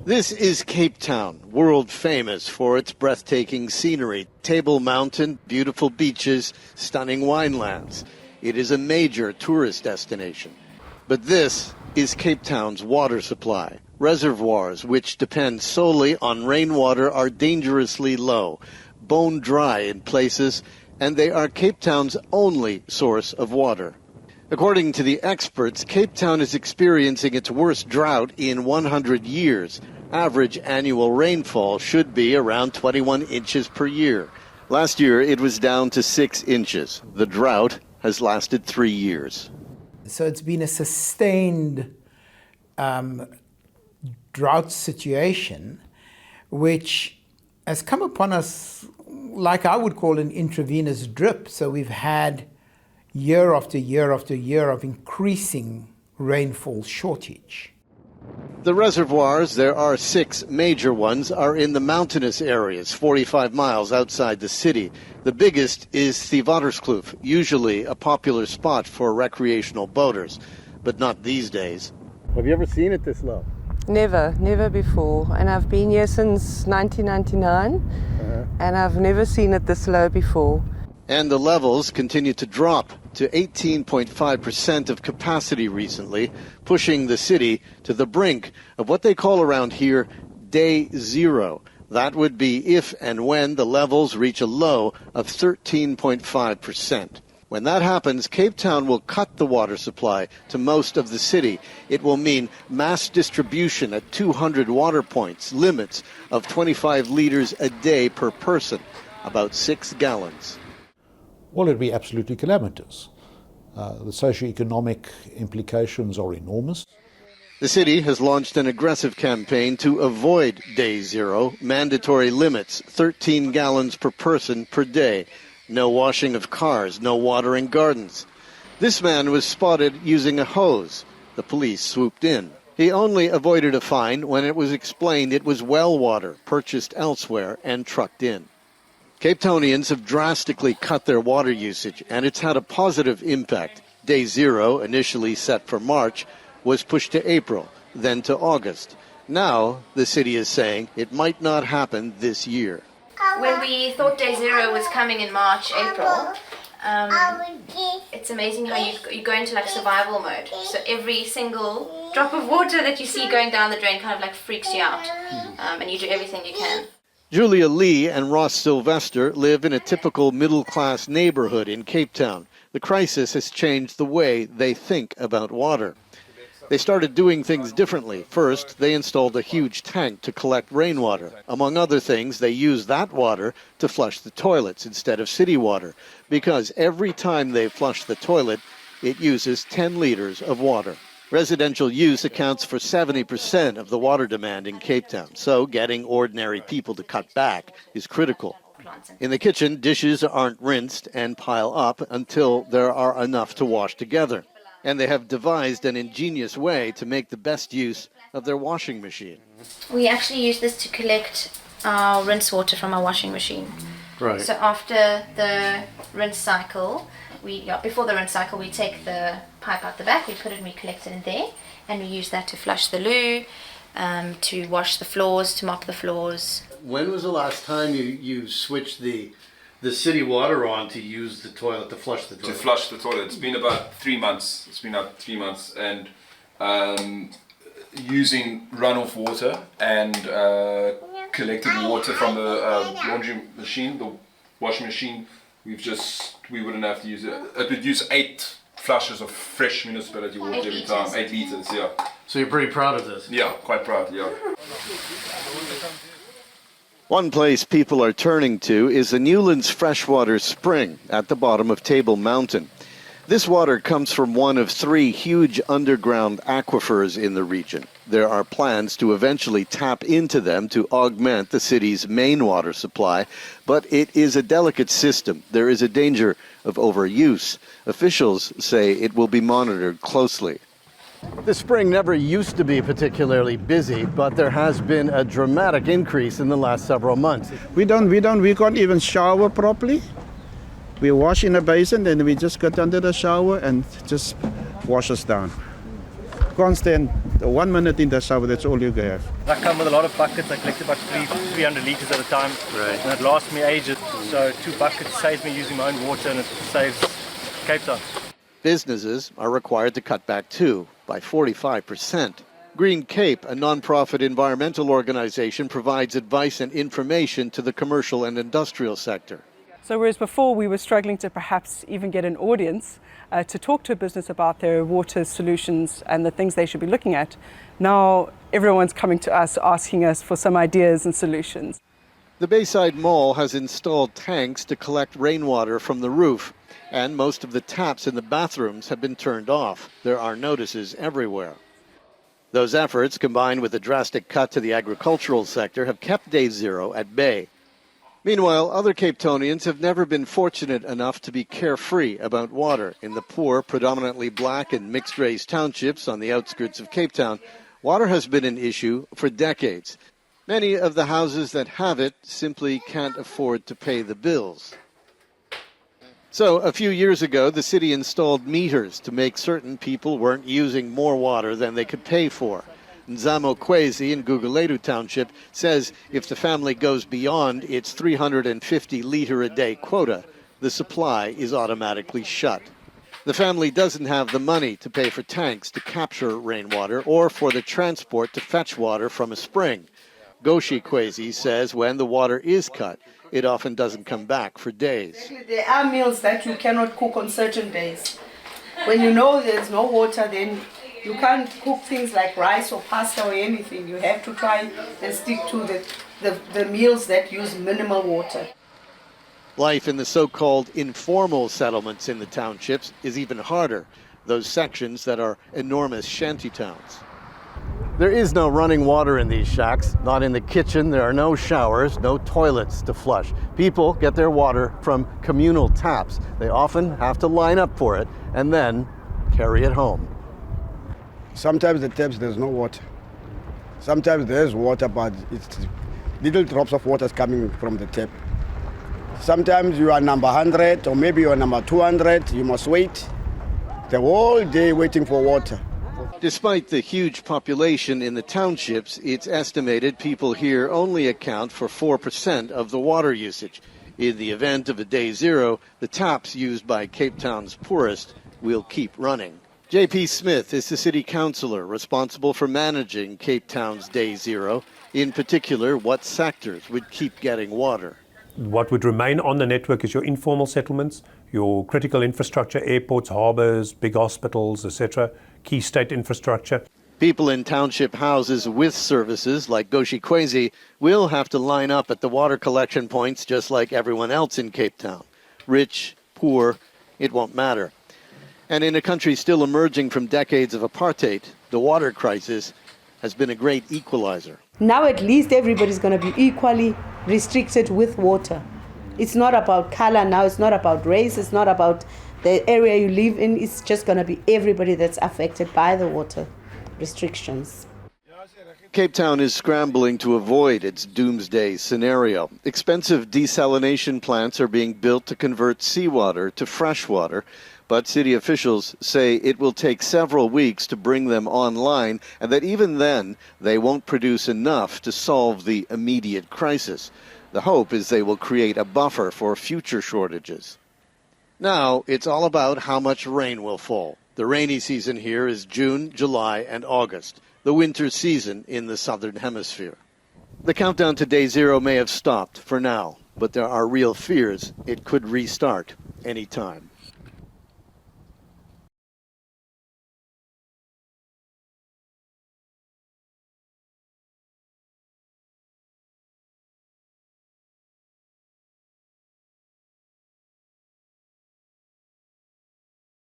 This is Cape Town, world famous for its breathtaking scenery. Table Mountain, beautiful beaches, stunning winelands. It is a major tourist destination. But this is Cape Town's water supply. Reservoirs, which depend solely on rainwater, are dangerously low, bone dry in places, and they are Cape Town's only source of water. According to the experts, Cape Town is experiencing its worst drought in 100 years. Average annual rainfall should be around 21 inches per year. Last year, it was down to 6 inches. The drought has lasted 3 years. So it's been a sustained drought situation, which has come upon us like I would call an intravenous drip. So we've had year after year after year of increasing rainfall shortage. The reservoirs, there are 6 major ones, are in the mountainous areas, 45 miles outside the city. The biggest is Theewaterskloof, usually a popular spot for recreational boaters, but not these days. Have you ever seen it this low? Never before. And I've been here since 1999, and I've never seen it this low before. And the levels continue to drop to 18.5% of capacity recently, pushing the city to the brink of what they call around here day zero. That would be if and when the levels reach a low of 13.5%. When that happens, Cape Town will cut the water supply to most of the city. It will mean mass distribution at 200 water points, limits of 25 liters a day per person, about 6 gallons. Well, it'd be absolutely calamitous. The socio-economic implications are enormous. The city has launched an aggressive campaign to avoid day zero, mandatory limits, 13 gallons per person per day, no washing of cars, no watering gardens. This man was spotted using a hose. The police swooped in. He only avoided a fine when it was explained it was well water purchased elsewhere and trucked in. Cape Townians have drastically cut their water usage, and it's had a positive impact. Day zero, initially set for March, was pushed to April, then to August. Now, the city is saying it might not happen this year. When we thought day zero was coming in March, April, it's amazing how you go into like survival mode. So every single drop of water that you see going down the drain kind of like freaks you out, and you do everything you can. Julia Lee and Ross Sylvester live in a typical middle-class neighborhood in Cape Town. The crisis has changed the way they think about water. They started doing things differently. First, they installed a huge tank to collect rainwater. Among other things, they used that water to flush the toilets instead of city water, because every time they flush the toilet, it uses 10 liters of water. Residential use accounts for 70% of the water demand in Cape Town, so getting ordinary people to cut back is critical. In the kitchen, dishes aren't rinsed and pile up until there are enough to wash together. And they have devised an ingenious way to make the best use of their washing machine. We actually use this to collect our rinse water from our washing machine. Right. So after the rinse cycle, before the rinse cycle, we take the pipe out the back, we put it and we collect it in there, and we use that to flush the loo, to wash the floors, to mop the floors. When was the last time you switched the city water on to use the toilet, to flush the toilet? To flush the toilet. It's been about 3 months. And using runoff water and collected water from the laundry machine, the washing machine, we wouldn't have to use it. It would use 8 flushes of fresh municipality water every time, 8 liters, yeah. So you're pretty proud of this? Yeah, quite proud, yeah. One place people are turning to is the Newlands freshwater spring at the bottom of Table Mountain. This water comes from one of 3 huge underground aquifers in the region. There are plans to eventually tap into them to augment the city's main water supply, but it is a delicate system. There is a danger of overuse. Officials say it will be monitored closely. The spring never used to be particularly busy, but there has been a dramatic increase in the last several months. We can't even shower properly. We wash in a basin, then we just get under the shower and just wash us down. constant. 1 minute in the shower, that's all you have. I come with a lot of buckets. I collect about 300 liters at a time. Right. And it lasts me ages. So 2 buckets saves me using my own water, and it saves Cape Town. Businesses are required to cut back too, by 45%. Green Cape, a non-profit environmental organization, provides advice and information to the commercial and industrial sector. So whereas before we were struggling to perhaps even get an audience to talk to a business about their water solutions and the things they should be looking at, now everyone's coming to us asking us for some ideas and solutions. The Bayside Mall has installed tanks to collect rainwater from the roof, and most of the taps in the bathrooms have been turned off. There are notices everywhere. Those efforts, combined with a drastic cut to the agricultural sector, have kept Day Zero at bay. Meanwhile, other Cape Townians have never been fortunate enough to be carefree about water. In the poor, predominantly black and mixed-race townships on the outskirts of Cape Town, water has been an issue for decades. Many of the houses that have it simply can't afford to pay the bills. So, a few years ago, the city installed meters to make certain people weren't using more water than they could pay for. Goshi Kwezi in Gugulethu township says if the family goes beyond its 350-litre-a-day quota, the supply is automatically shut. The family doesn't have the money to pay for tanks to capture rainwater or for the transport to fetch water from a spring. Goshi Kwezi says when the water is cut, it often doesn't come back for days. There are meals that you cannot cook on certain days. When you know there's no water, then you can't cook things like rice or pasta or anything. You have to try and stick to the meals that use minimal water. Life in the so-called informal settlements in the townships is even harder, those sections that are enormous shanty towns. There is no running water in these shacks. Not in the kitchen. There are no showers, no toilets to flush. People get their water from communal taps. They often have to line up for it and then carry it home. Sometimes the taps, there's no water. Sometimes there's water, but it's little drops of water coming from the tap. Sometimes you are number 100 or maybe you are number 200. You must wait the whole day waiting for water. Despite the huge population in the townships, it's estimated people here only account for 4% of the water usage. In the event of a Day Zero, the taps used by Cape Town's poorest will keep running. J.P. Smith is the city councillor responsible for managing Cape Town's Day Zero. In particular, what sectors would keep getting water? What would remain on the network is your informal settlements, your critical infrastructure, airports, harbours, big hospitals, etc., key state infrastructure. People in township houses with services like Goshi Kwezi will have to line up at the water collection points just like everyone else in Cape Town. Rich, poor, it won't matter. And in a country still emerging from decades of apartheid, the water crisis has been a great equalizer. Now at least everybody's going to be equally restricted with water. It's not about color now, it's not about race, it's not about the area you live in, it's just going to be everybody that's affected by the water restrictions. Cape Town is scrambling to avoid its doomsday scenario. Expensive desalination plants are being built to convert seawater to fresh water, but city officials say it will take several weeks to bring them online, and that even then they won't produce enough to solve the immediate crisis. The hope is they will create a buffer for future shortages. Now it's all about how much rain will fall. The rainy season here is June, July, and August, the winter season in the southern hemisphere. The countdown to Day Zero may have stopped for now, but there are real fears it could restart any time.